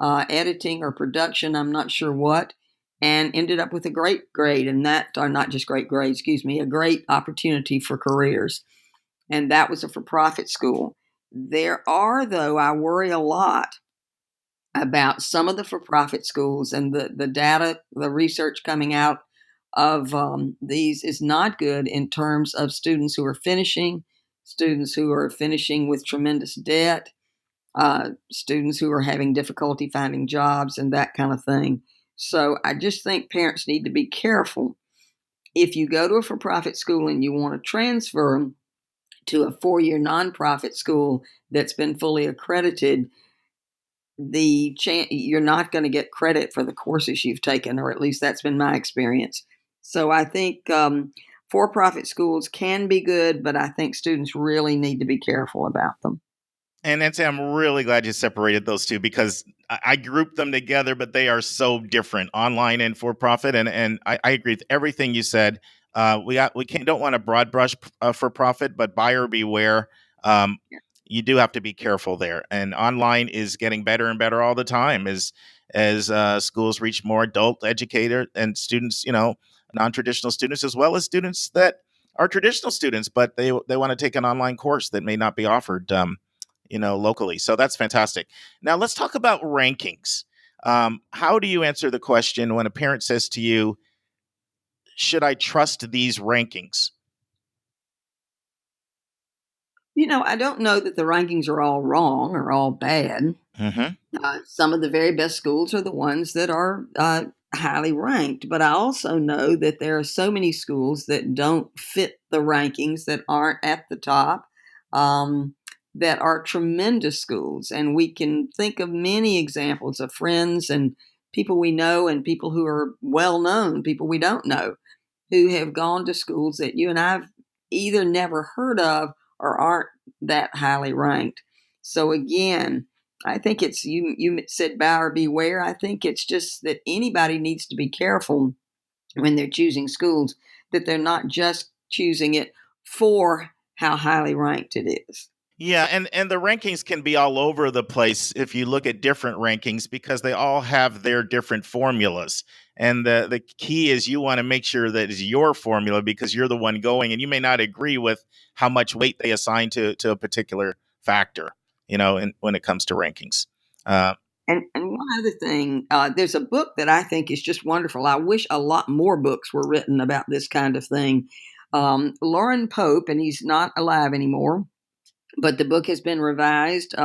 [SPEAKER 4] editing or production, I'm not sure what, and ended up with a great grade, and that, or not just great grade, a great opportunity for careers. And that was a for-profit school. There are, though, I worry a lot about some of the for-profit schools, and the data, the research coming out of these is not good in terms of students who are finishing with tremendous debt, students who are having difficulty finding jobs and that kind of thing. So I just think parents need to be careful. If you go to a for-profit school and you want to transfer to a 4-year nonprofit school that's been fully accredited, you're not going to get credit for the courses you've taken, or at least that's been my experience. So I think for-profit schools can be good, but I think students really need to be careful about them.
[SPEAKER 2] And Nancy, I'm really glad you separated those two because I grouped them together, but they are so different, online and for-profit. And I agree with everything you said. Don't want to broad brush for profit, but buyer beware. You do have to be careful there. And online is getting better and better all the time as schools reach more adult educator and students, non-traditional students, as well as students that are traditional students, but they want to take an online course that may not be offered locally. So that's fantastic. Now let's talk about rankings. How do you answer the question when a parent says to you, should I trust these rankings?
[SPEAKER 4] I don't know that the rankings are all wrong or all bad.
[SPEAKER 2] Mm-hmm.
[SPEAKER 4] Some of the very best schools are the ones that are highly ranked, but I also know that there are so many schools that don't fit the rankings, that aren't at the top, that are tremendous schools. And we can think of many examples of friends and people we know and people who are well known, people we don't know, who have gone to schools that you and I've either never heard of or aren't that highly ranked. So again, I think it's, you said buyer beware. I think it's just that anybody needs to be careful when they're choosing schools, that they're not just choosing it for how highly ranked it is.
[SPEAKER 2] Yeah, and the rankings can be all over the place if you look at different rankings because they all have their different formulas. And the key is you want to make sure that it's your formula because you're the one going, and you may not agree with how much weight they assign to a particular factor, when it comes to rankings.
[SPEAKER 4] And one other thing, there's a book that I think is just wonderful. I wish a lot more books were written about this kind of thing. Lauren Pope, and he's not alive anymore, but the book has been revised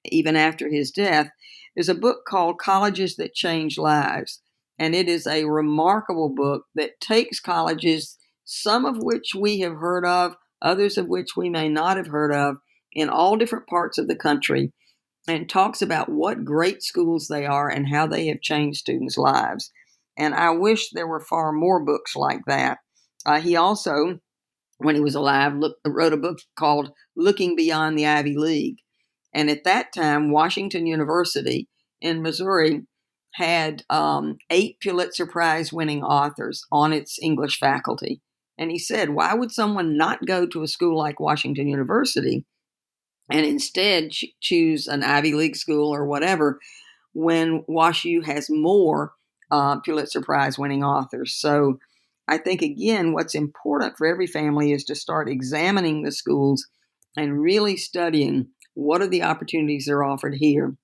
[SPEAKER 4] even after his death. There's a book called Colleges That Change Lives. And it is a remarkable book that takes colleges, some of which we have heard of, others of which we may not have heard of, in all different parts of the country, and talks about what great schools they are and how they have changed students' lives. And I wish there were far more books like that. He also, when he was alive, wrote a book called Looking Beyond the Ivy League. And at that time, Washington University in Missouri had 8 Pulitzer Prize winning authors on its English faculty. And he said, why would someone not go to a school like Washington University and instead choose an Ivy League school or whatever when WashU has more Pulitzer Prize winning authors? So I think, again, what's important for every family is to start examining the schools and really studying what are the opportunities that are offered here.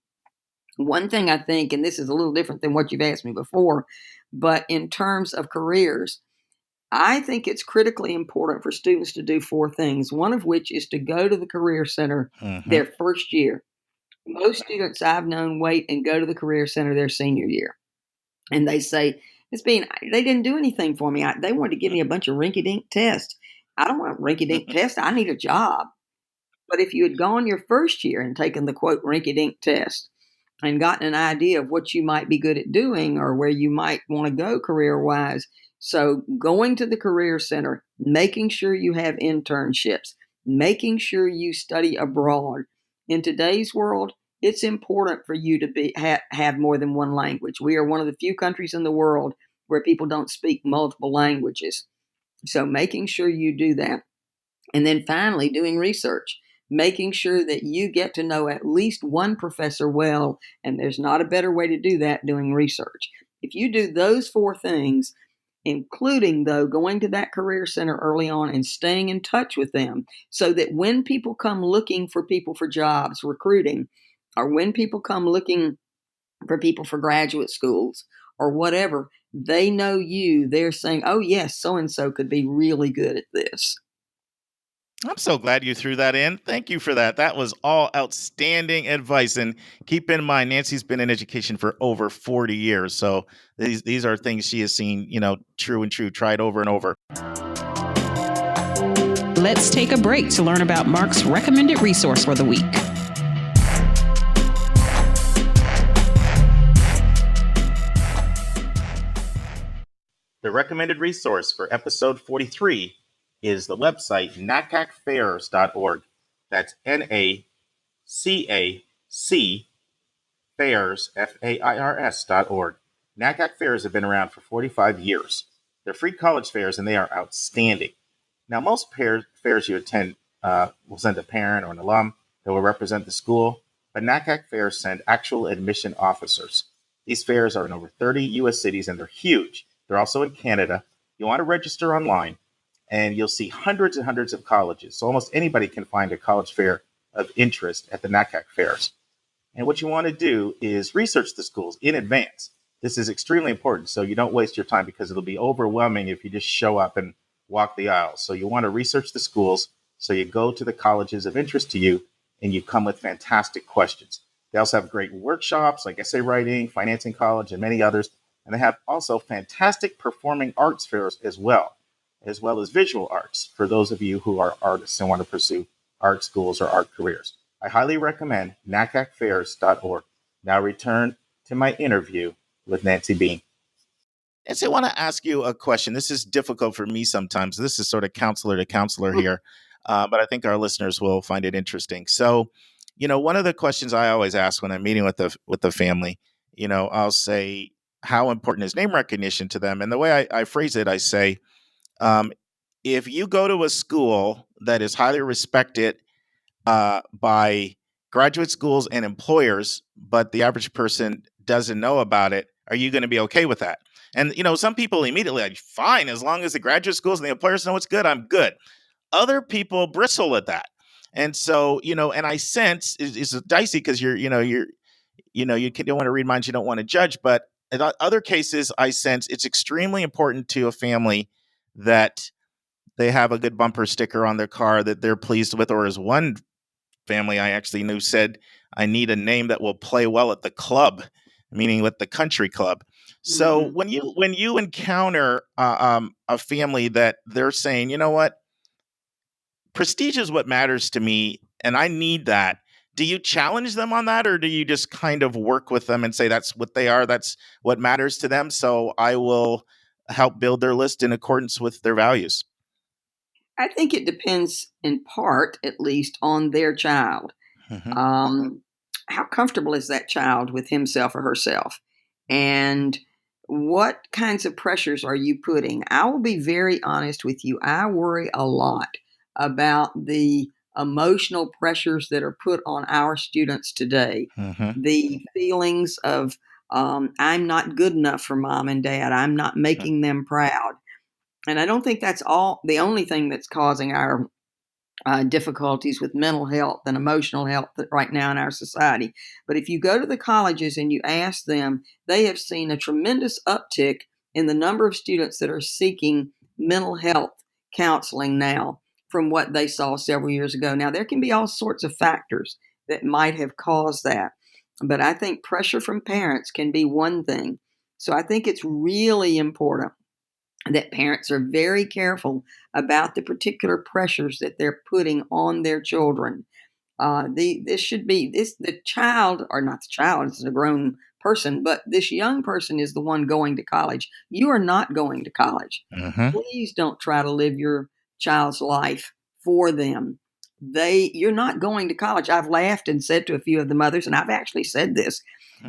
[SPEAKER 4] One thing I think, and this is a little different than what you've asked me before, but in terms of careers, I think it's critically important for students to do 4 things, one of which is to go to the Career Center their first year. Most students I've known wait and go to the Career Center their senior year. And they say, Ms. Beane, they didn't do anything for me. They wanted to give me a bunch of rinky-dink tests. I don't want rinky-dink tests. I need a job. But if you had gone your first year and taken the, quote, rinky-dink test and gotten an idea of what you might be good at doing or where you might want to go career-wise, so going to the Career Center, making sure you have internships, making sure you study abroad. In today's world, it's important for you to have more than one language. We are one of the few countries in the world where people don't speak multiple languages. So making sure you do that. And then finally, doing research, making sure that you get to know at least one professor well, and there's not a better way to do that, doing research. If you do those 4 things, including, though, going to that Career Center early on and staying in touch with them so that when people come looking for people for jobs, recruiting, or when people come looking for people for graduate schools or whatever, they know you. They're saying, oh, yes, so-and-so could be really good at this.
[SPEAKER 2] I'm so glad you threw that in. Thank you for that. That was all outstanding advice. And keep in mind, Nancy's been in education for over 40 years. So these are things she has seen, true and true, tried over and over.
[SPEAKER 1] Let's take a break to learn about Mark's recommended resource for the week.
[SPEAKER 3] The recommended resource for episode 43 is the website nacacfairs.org. That's NACAC fairs, FAIRS.org. NACAC fairs have been around for 45 years. They're free college fairs and they are outstanding. Now, most fairs you attend will send a parent or an alum that will represent the school, but NACAC fairs send actual admission officers. These fairs are in over 30 U.S. cities and they're huge. They're also in Canada. You want to register online, and you'll see hundreds and hundreds of colleges. So almost anybody can find a college fair of interest at the NACAC fairs. And what you want to do is research the schools in advance. This is extremely important so you don't waste your time because it'll be overwhelming if you just show up and walk the aisles. So you want to research the schools so you go to the colleges of interest to you and you come with fantastic questions. They also have great workshops like essay writing, financing college, and many others. And they have also fantastic performing arts fairs as well as visual arts for those of you who are artists and want to pursue art schools or art careers. I highly recommend nacacfairs.org. Now return to my interview with Nancy Beane.
[SPEAKER 2] And so I want to ask you a question. This is difficult for me sometimes. This is sort of counselor to counselor here, but I think our listeners will find it interesting. So, one of the questions I always ask when I'm meeting with the family, I'll say, how important is name recognition to them? And the way I phrase it, I say, if you go to a school that is highly respected by graduate schools and employers, but the average person doesn't know about it, are you going to be okay with that? And, some people immediately like, fine, as long as the graduate schools and the employers know it's good, I'm good. Other people bristle at that. And so, and I sense it's dicey because you don't want to read minds, you don't want to judge, but in other cases, I sense it's extremely important to a family that they have a good bumper sticker on their car that they're pleased with, or as one family I actually knew said, I need a name that will play well at the club. meaning with the country club. So
[SPEAKER 4] Mhm.
[SPEAKER 2] when you encounter a family that they're saying, you know what, prestige is what matters to me, and I need that. Do you challenge them on that, or do you just kind of work with them and say that's what they are, that's what matters to them? So I will help build their list in accordance with their values.
[SPEAKER 4] I think it depends in part, at least, on their child.
[SPEAKER 2] Hmm.
[SPEAKER 4] Um, how comfortable is that child with himself or herself? And what kinds of pressures are you putting? I will be very honest with you. I worry a lot about the emotional pressures that are put on our students today.
[SPEAKER 2] Hmm.
[SPEAKER 4] The feelings of, I'm not good enough for mom and dad, I'm not making them proud. And I don't think that's all the only thing that's causing our difficulties with mental health and emotional health right now in our society. But if you go to the colleges and you ask them, they have seen a tremendous uptick in the number of students that are seeking mental health counseling now from what they saw several years ago. Now, there can be all sorts of factors that might have caused that, but I think pressure from parents can be one thing. So I think it's really important that parents are very careful about the particular pressures that they're putting on their children. This should be this the child, or not the child, it's a grown person, but this young person is the one going to college. You are not going to college.
[SPEAKER 2] Hmm.
[SPEAKER 4] Please don't try to live your child's life for them. You're not going to college. I've laughed and said to a few of the mothers, and I've actually said this,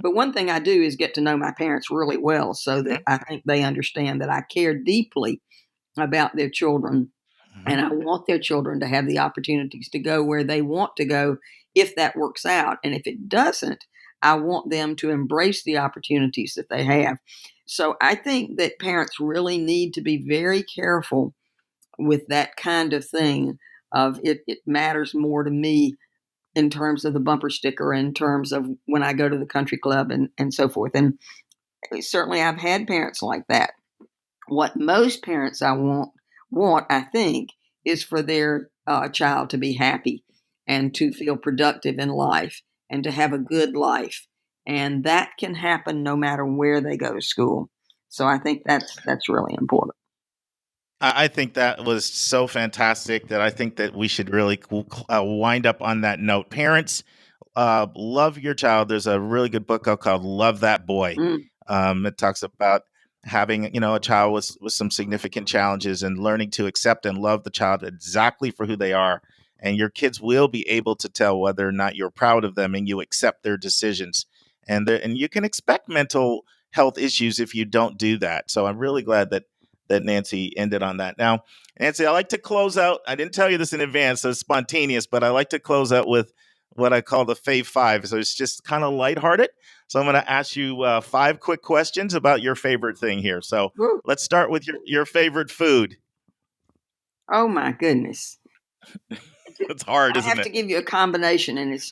[SPEAKER 4] but one thing I do is get to know my parents really well so that I think they understand that I care deeply about their children,
[SPEAKER 2] Hmm.
[SPEAKER 4] and I want their children to have the opportunities to go where they want to go if that works out. And if it doesn't, I want them to embrace the opportunities that they have. So I think that parents really need to be very careful with that kind of thing of it matters more to me in terms of the bumper sticker, in terms of when I go to the country club and so forth. And certainly I've had parents like that. What most parents want, I think, is for their child to be happy and to feel productive in life and to have a good life, and that can happen no matter where they go to school. So I think that's really important.
[SPEAKER 2] I think that was so fantastic that I think that we should really wind up on that note. Parents, love your child. There's a really good book out called Love That Boy.
[SPEAKER 4] Mm.
[SPEAKER 2] It talks about having, a child with some significant challenges and learning to accept and love the child exactly for who they are. And your kids will be able to tell whether or not you're proud of them and you accept their decisions. And you can expect mental health issues if you don't do that. So I'm really glad that Nancy ended on that. Now, Nancy, I like to close out. I didn't tell you this in advance, so it's spontaneous, but I like to close out with what I call the Fave Five. So it's just kind of lighthearted. So I'm going to ask you 5 quick questions about your favorite thing here. So
[SPEAKER 4] Woo.
[SPEAKER 2] let's start with your favorite food.
[SPEAKER 4] Oh my goodness!
[SPEAKER 2] It's hard,
[SPEAKER 4] I
[SPEAKER 2] isn't
[SPEAKER 4] have to
[SPEAKER 2] it?
[SPEAKER 4] give you a combination, and it's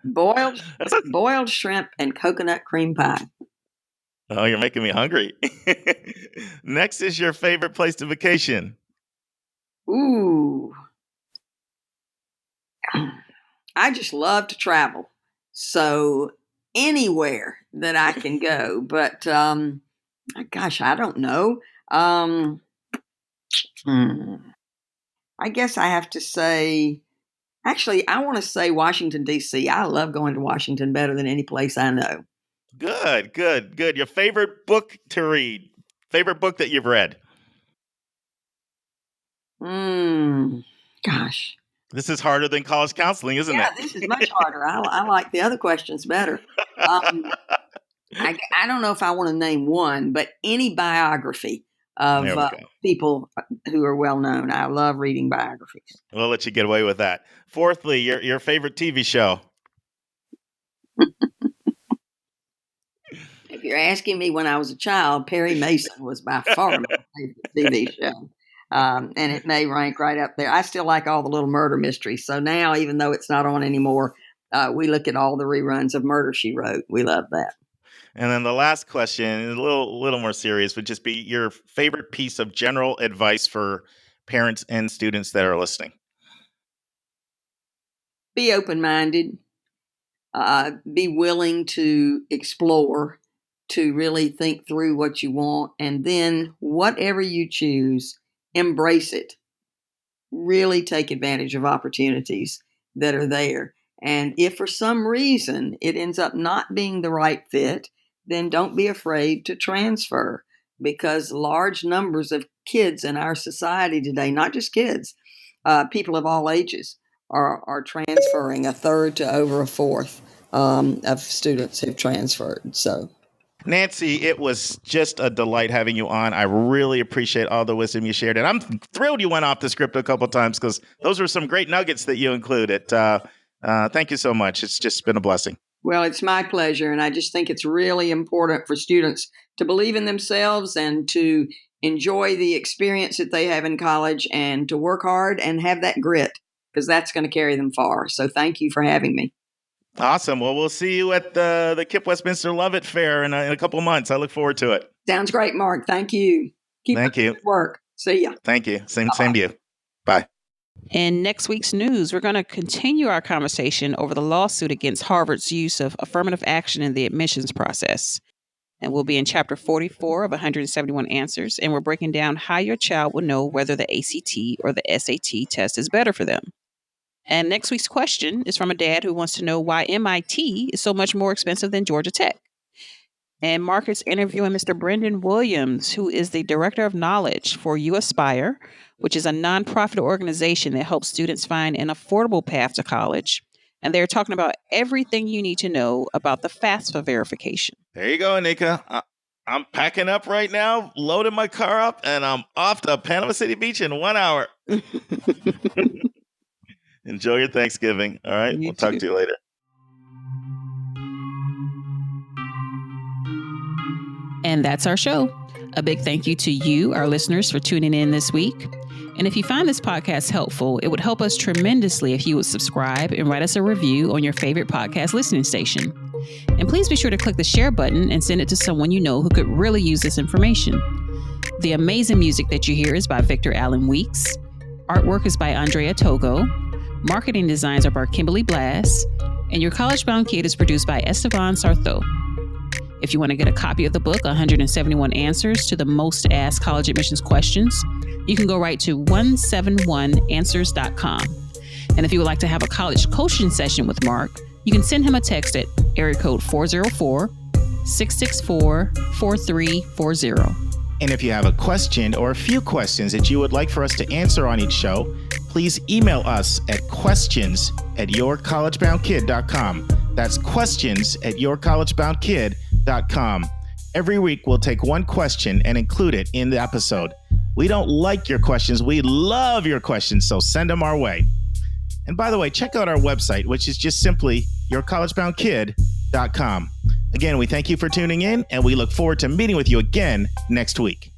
[SPEAKER 4] boiled
[SPEAKER 2] That's a,
[SPEAKER 4] boiled shrimp and coconut cream pie.
[SPEAKER 2] oh, you're making me hungry. Next is your favorite place to vacation.
[SPEAKER 4] Ooh, I just love to travel. So anywhere that I can go, but gosh, I don't know. Um, hmm, I guess I have to say. Actually, I want to say Washington D.C. I love going to Washington better than any place I know.
[SPEAKER 2] Good, good, good. Your favorite book to read. Favorite book that you've read.
[SPEAKER 4] Mm, gosh,
[SPEAKER 2] This is harder than college counseling, isn't
[SPEAKER 4] yeah,
[SPEAKER 2] it?
[SPEAKER 4] this is much harder. I like the other questions better. Um, I don't know if I want to name one, but any biography
[SPEAKER 2] There
[SPEAKER 4] of
[SPEAKER 2] we go.
[SPEAKER 4] people who are well known. I love reading biographies.
[SPEAKER 2] We'll let you get away with that. Fourthly, your favorite TV show.
[SPEAKER 4] If you're asking me when I was a child, Perry Mason was by far my favorite TV show. And it may rank right up there. I still like all the little murder mysteries. So now, even though it's not on anymore, we look at all the reruns of Murder, She Wrote. We love that.
[SPEAKER 2] And then the last question, a little more serious, would just be your favorite piece of general advice for parents and students that are listening.
[SPEAKER 4] Be open minded. be willing to explore, to really think through what you want, and then whatever you choose, embrace it. Really take advantage of opportunities that are there. And if for some reason it ends up not being the right fit, then don't be afraid to transfer, because large numbers of kids in our society today, not just kids, people of all ages, are transferring. A third to over a fourth of students have transferred. So,
[SPEAKER 2] Nancy, it was just a delight having you on. I really appreciate all the wisdom you shared. And I'm thrilled you went off the script a couple of times, because those were some great nuggets that you included. Thank you so much. It's just been a blessing.
[SPEAKER 4] Well, it's my pleasure. And I just think it's really important for students to believe in themselves and to enjoy the experience that they have in college, and to work hard and have that grit, because that's going to carry them far. So thank you for having me.
[SPEAKER 2] Awesome. Well, we'll see you at the KIPP Westminster Love It Fair in a couple of months. I look forward to it.
[SPEAKER 4] Sounds great, Mark. Thank you. Keep up the good work. See ya.
[SPEAKER 2] Thank you. Same to you. Bye.
[SPEAKER 1] In next week's news, we're going to continue our conversation over the lawsuit against Harvard's use of affirmative action in the admissions process. And we'll be in chapter 44 of 171 Answers, and we're breaking down how your child will know whether the ACT or the SAT test is better for them. And next week's question is from a dad who wants to know why MIT is so much more expensive than Georgia Tech. And Mark is interviewing Mr. Brendan Williams, who is the Director of Knowledge for You Aspire, which is a nonprofit organization that helps students find an affordable path to college. And they're talking about everything you need to know about the FAFSA verification.
[SPEAKER 2] There you go, Anika. I'm packing up right now, loading my car up, and I'm off to Panama City Beach in 1 hour. Enjoy your Thanksgiving. All right. We'll talk to you later.
[SPEAKER 1] And that's our show. A big thank you to you, our listeners, for tuning in this week. And if you find this podcast helpful, it would help us tremendously if you would subscribe and write us a review on your favorite podcast listening station. And please be sure to click the share button and send it to someone you know who could really use this information. The amazing music that you hear is by Victor Allen Weeks. Artwork is by Andrea Togo. Marketing designs are by Kimberly Blass, and Your College Bound Kid is produced by Esteban Sartho. If you want to get a copy of the book, 171 Answers to the Most Asked College Admissions Questions, you can go right to 171answers.com. And if you would like to have a college coaching session with Mark, you can send him a text at area code 404-664-4340.
[SPEAKER 2] And if you have a question or a few questions that you would like for us to answer on each show, please email us at questions@yourcollegeboundkid.com. That's questions@yourcollegeboundkid.com. Every week, we'll take one question and include it in the episode. We don't like your questions. We love your questions, so send them our way. And by the way, check out our website, which is just simply yourcollegeboundkid.com. Again, we thank you for tuning in, and we look forward to meeting with you again next week.